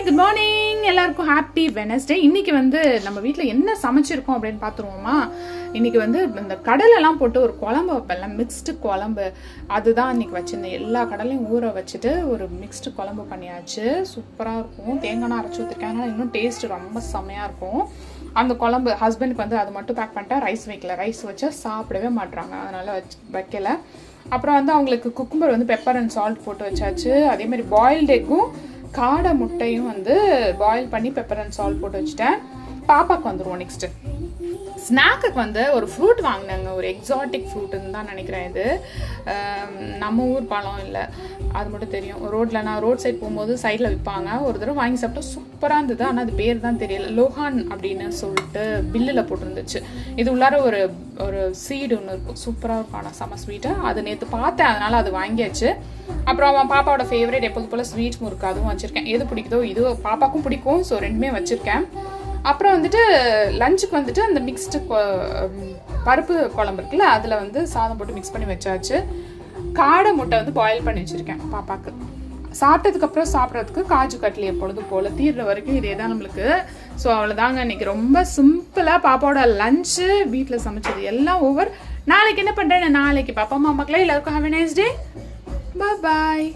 Good morning எல்லாருக்கும் happy Wednesday. இன்னைக்கு வந்து நம்ம வீட்டில் என்ன சமைச்சிருக்கோம் அப்படின்னு பார்த்துருவோமா. இன்னைக்கு வந்து இந்த கடலெல்லாம் போட்டு ஒரு குழம்பு வைப்பேன்ல, மிக்ஸ்டு குழம்பு, அதுதான் இன்னைக்கு வச்சிருந்தேன். எல்லா கடலையும் ஊற வச்சுட்டு ஒரு மிக்ஸ்டு குழம்பு பண்ணியாச்சு. சூப்பராக இருக்கும். தேங்காய் அரைச்சி ஊற்றிருக்காங்க, இன்னும் டேஸ்ட் ரொம்ப செம்மையாக இருக்கும். அந்த குழம்பு ஹஸ்பண்டுக்கு வந்து அது மட்டும் பேக் பண்ணிட்டேன். ரைஸ் வைக்கல, ரைஸ் வச்சா சாப்பிடவே மாட்டுறாங்க, அதனால வைக்கல. அப்புறம் வந்து அவங்களுக்கு குக்கும்பர் வந்து பெப்பர் அண்ட் சால்ட் போட்டு வச்சாச்சு. அதே மாதிரி பாயில்டு எக்கும் காடை முட்டையும் வந்து பாயில் பண்ணி பெப்பர் அண்ட் சால்ட் போட்டு வச்சுட்டேன். பாப்பாவுக்கு வந்துடுவோம். நெக்ஸ்ட்டு ஸ்நாக்குக்கு வந்து ஒரு ஃப்ரூட் வாங்கினாங்க, ஒரு எக்ஸாட்டிக் ஃப்ரூட்டுன்னு தான் நினைக்கிறேன். இது நம்ம ஊர் பழம் இல்லை, அது மட்டும் தெரியும். ரோட்டில் நான் ரோட் சைட் போகும்போது சைடில் விற்பாங்க. ஒரு தடவை வாங்கி சாப்பிட்டா சூப்பராக இருந்தது, ஆனால் அது பேர் தான் தெரியல. லோஹான் அப்படின்னு சொல்லிட்டு பில்லில் போட்டிருந்துச்சு. இது உள்ளார ஒரு ஒரு சீடு ஒன்று இருக்கும், சூப்பராக இருக்கும், ஆனால் செம்ம ஸ்வீட்டாக. அது நேற்று பார்த்தேன், அதனால் அது வாங்கியாச்சு. அப்புறம் அவன் பாப்பாவோட ஃபேவரேட் எப்போது போல் ஸ்வீட் முறுக்கு, அதுவும் வச்சுருக்கேன். எது பிடிக்குதோ இது பாப்பாவுக்கும் பிடிக்கும், ஸோ ரெண்டுமே வச்சுருக்கேன். அப்புறம் வந்துட்டு லஞ்சுக்கு வந்துட்டு அந்த மிக்ஸ்டு பருப்பு குழம்பு இருக்குல்ல, அதில் வந்து சாதம் போட்டு மிக்ஸ் பண்ணி வச்சாச்சு. காடை முட்டை வந்து பாயில் பண்ணி வச்சுருக்கேன் பாப்பாவுக்கு. சாப்பிட்டதுக்கப்புறம் சாப்பிட்றதுக்கு காஜு கட்லி எப்பொழுதும் போல் தீர்ற வரைக்கும் இதே தான் நம்மளுக்கு. ஸோ அவ்வளோதாங்க இன்னைக்கு. ரொம்ப சிம்பிளாக பாப்பாவோட லஞ்சு வீட்டில் சமைச்சது எல்லாம் ஓவர். நாளைக்கு என்ன பண்ணுறேன்னு நாளைக்கு பாப்பா மாமாக்கெல்லாம் எல்லாருக்கும் have a nice day. Bye.